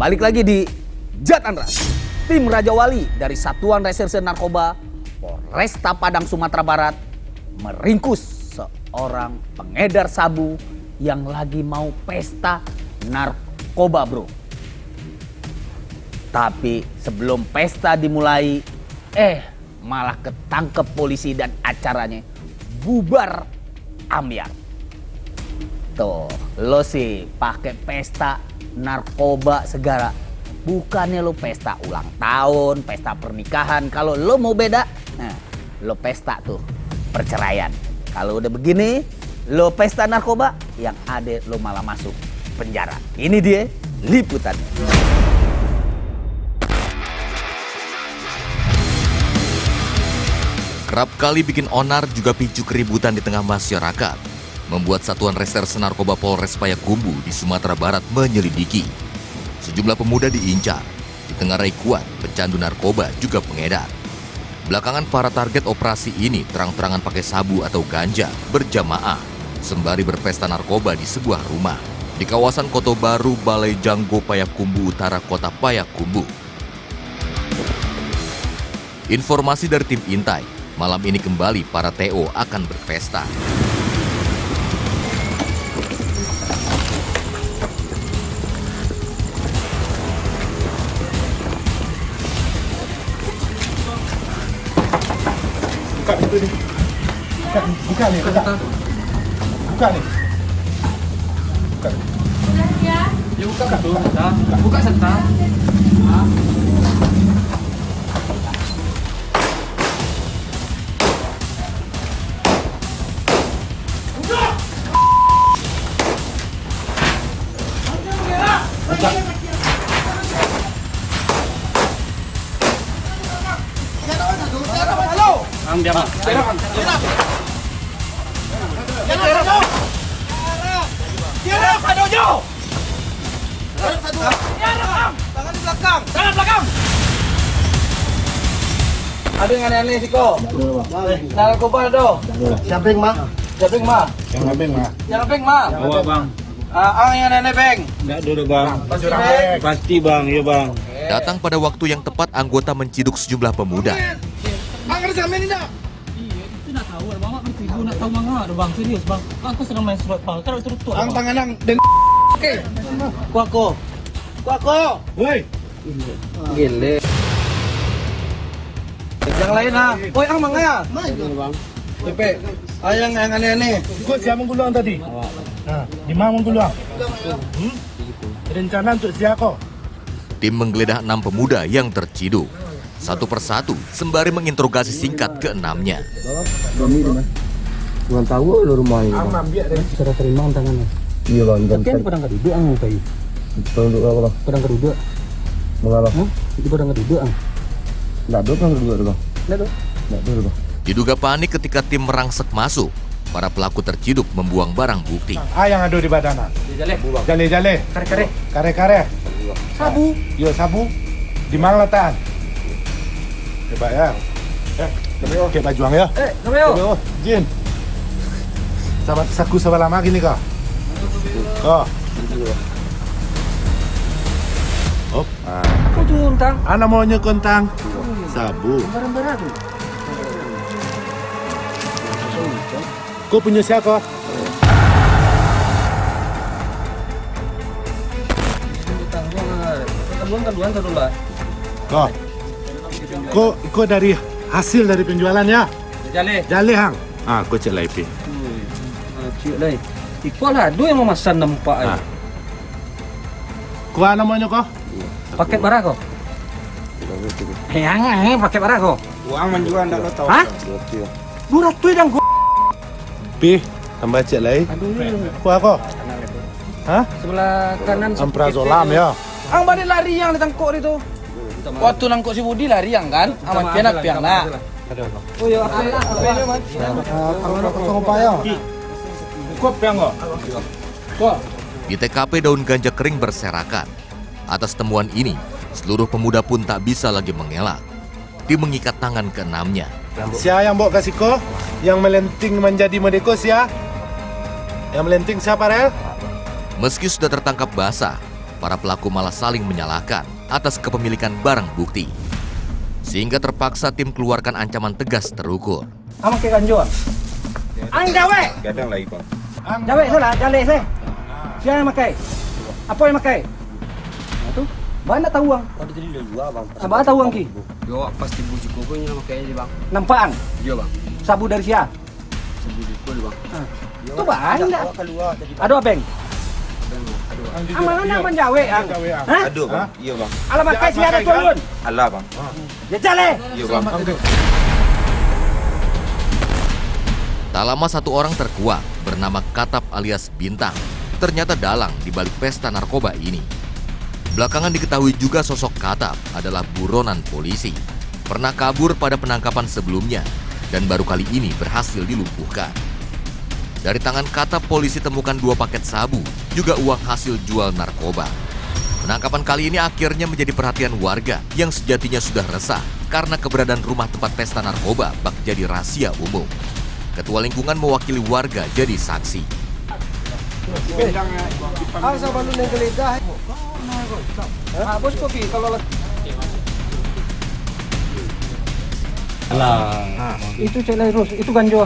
Balik lagi di Jat Andras. Tim Raja Wali dari Satuan Reserse Narkoba Polresta Padang, Sumatera Barat meringkus seorang pengedar sabu yang lagi mau pesta narkoba, bro. Tapi sebelum pesta dimulai, malah ketangkep polisi dan acaranya bubar ambyar. Tuh, lo sih pakai pesta narkoba segala. Bukannya lo pesta ulang tahun, pesta pernikahan. Kalau lo mau beda, nah, lo pesta tuh perceraian. Kalau udah begini, lo pesta narkoba, yang ada lo malah masuk penjara. Ini dia liputannya. Kerap kali bikin onar juga picu keributan di tengah masyarakat, membuat Satuan Reserse Narkoba Polres Payakumbuh di Sumatera Barat menyelidiki. Sejumlah pemuda diincar, ditengarai kuat, pecandu narkoba juga pengedar. Belakangan para target operasi ini terang-terangan pakai sabu atau ganja berjamaah, sembari berpesta narkoba di sebuah rumah di kawasan Koto Baru, Balai Janggo, Payakumbuh Utara, Kota Payakumbuh. Informasi dari tim Intai, malam ini kembali para TO akan berpesta. Buka pintu nih. Buka nih, buka. Buka nih. Buka. Ya buka dulu. Buka serta. Ada yang aneh-aneh sih kok. Narkoba ada. Siapa yang mah? Siapa yang mah? Yang abeng mah. Yang beng mah? Bawa bang, Yang aneh-aneh beng. enggak dulu bang. Pasti beng. Pasti bang, iya bang. Datang pada waktu yang tepat, anggota menciduk sejumlah pemuda. Angker sama ini dah. Iya, itu nak tahu, bang. Ibu nak tahu mana ada bang, serius bang. Aku sedang main surat bang, taruh surat tuh. Ang tangan ang den. Oke. Kuako. Kuako. Woi. Gile. Yang lain ha. Woi, ang mga ya. Bang. Pepe. Yang aneh-aneh. Ikut siapa mengguluang tadi? Nah, di mana mengguluang? Rencana untuk siapa? Tim menggeledah 6 pemuda yang terciduk. Satu persatu, sembari menginterogasi singkat keenamnya. Bukan tahu lo rumah ini. Amam biar dari Cara terima tangannya. Iya bang. Tapi yang pada nggak duduk ang tadi. Tunduk apa bang? Pada nggak duduk. Mengapa? Itu pada nggak duduk ang. Nggak ada bang dua bang. Nggak duduk. Nggak ada bang. Diduga panik ketika tim merangsek masuk. Para pelaku terciduk membuang barang bukti. yang ada di badan. Jale-jale. Kare-kare. Kare-kare. Sabu. Yo sabu. Di mana letakkan? Coba ya. Oke bajuang ya. Namanya. Jin. Sahabat saku sebelah lama gini kau. Oh. Oh. Aku tuh tang. Anak maunya kontang. Sabu. Barang-barang tuh. Kau punya siapa? Tangguan dulu lah. Kau dari hasil dari penjualannya. Jale. Jale hang. Kau cek lagi. Cium lagi. Iko lah, dua yang memesan nampak Ah. Kau anak maunya kau? Paket barang kok. Paket barang kok. Uang menjual enggak lo tahu. Hah? Burat tuh yang kok. Pi, tambah cek lagi. Kau apa? Hah? Sebelah kanan. Amprazolam ya. Ang balik lari yang ditangkuk itu. Waktu nangkuk si Budi lari yang kan. Amat pianak piang nak. Oh iya, apa ini mas? Kau piang kok? Di TKP daun ganja kering berserakan. Atas temuan ini, seluruh pemuda pun tak bisa lagi mengelak. Tim mengikat tangan keenamnya. Siapa yang bawa kasih kau? Yang melenting menjadi medeko siapa? Yang melenting siapa Rel? Meski sudah tertangkap basah, para pelaku malah saling menyalahkan atas kepemilikan barang bukti. Sehingga terpaksa tim keluarkan ancaman tegas terukur. Ang makai ganjo. Ang jawe. Gadang lagi bang. Jawe salah, jale saya. Siapa yang makai? Apa yang makai? Nah, tu. Banyak tahu ang. Tadi tadi dua bang. Abang tahu ang ki. Yo pasti bujuk kukunya makai ini bang. Nampak ang. Iya bang. Sabu dari siapa? Sebudi pun bang. Itu banyak. Keluar tadi. Aduh abeng. Ang mana naman jawe ang. Hah? Aduh bang. Iya bang. Alam makai siapa ada turun. Alah bang. Ya jale. Iya bang. Tak lama satu orang terkuak bernama Katap alias Bintang ternyata dalang di balik pesta narkoba ini. Belakangan diketahui juga sosok Katap adalah buronan polisi. Pernah kabur pada penangkapan sebelumnya dan baru kali ini berhasil dilumpuhkan. Dari tangan Katap polisi temukan 2 paket sabu, juga uang hasil jual narkoba. Penangkapan kali ini akhirnya menjadi perhatian warga yang sejatinya sudah resah karena keberadaan rumah tempat pesta narkoba bak jadi rahasia umum. Ketua lingkungan mewakili warga jadi saksi. Asa balon yang geledah. Bos kopi kalau itu celai terus, itu ganjo.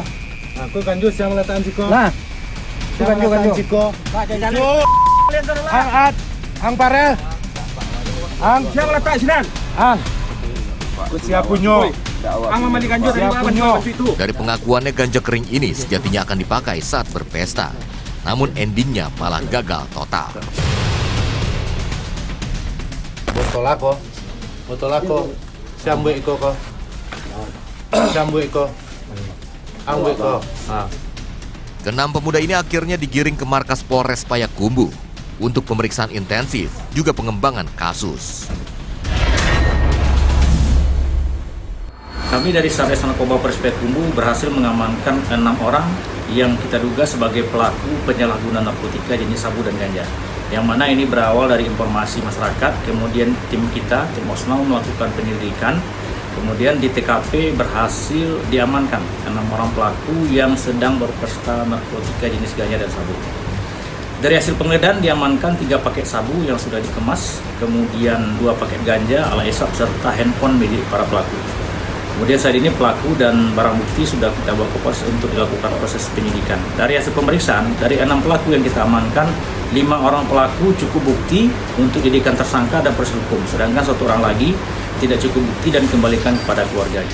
Aku ganjus yang letaan Ciko. Nah, itu ganjo. Ciko. Jale. Ang Parel. Ang Siapa letak sinan? Ang. Siap punyo. Ang mandi ganjo dari Siap mana punyo. itu? Dari pengakuannya ganja kering ini sejatinya akan dipakai saat berpesta. Namun endingnya malah gagal total. Botol ako. Siambu iko ko. Siambu iko. Ang iko. Keenam pemuda ini akhirnya digiring ke markas Polres Payakumbuh untuk pemeriksaan intensif juga pengembangan kasus. Kami dari Satres Narkoba Polres Payakumbuh berhasil mengamankan 6 orang yang kita duga sebagai pelaku penyalahgunaan narkotika jenis sabu dan ganja. Yang mana ini berawal dari informasi masyarakat, kemudian tim kita, tim Osnau melakukan penyelidikan, kemudian di TKP berhasil diamankan 6 orang pelaku yang sedang berpesta narkotika jenis ganja dan sabu. Dari hasil penggeledahan diamankan 3 paket sabu yang sudah dikemas, kemudian 2 paket ganja ala esap serta handphone milik para pelaku. Kemudian saat ini pelaku dan barang bukti sudah kita bawa ke Polres untuk dilakukan proses penyidikan. Dari hasil pemeriksaan, dari 6 pelaku yang kita amankan, 5 orang pelaku cukup bukti untuk dijadikan tersangka dan proses hukum. Sedangkan 1 orang lagi tidak cukup bukti dan dikembalikan kepada keluarganya.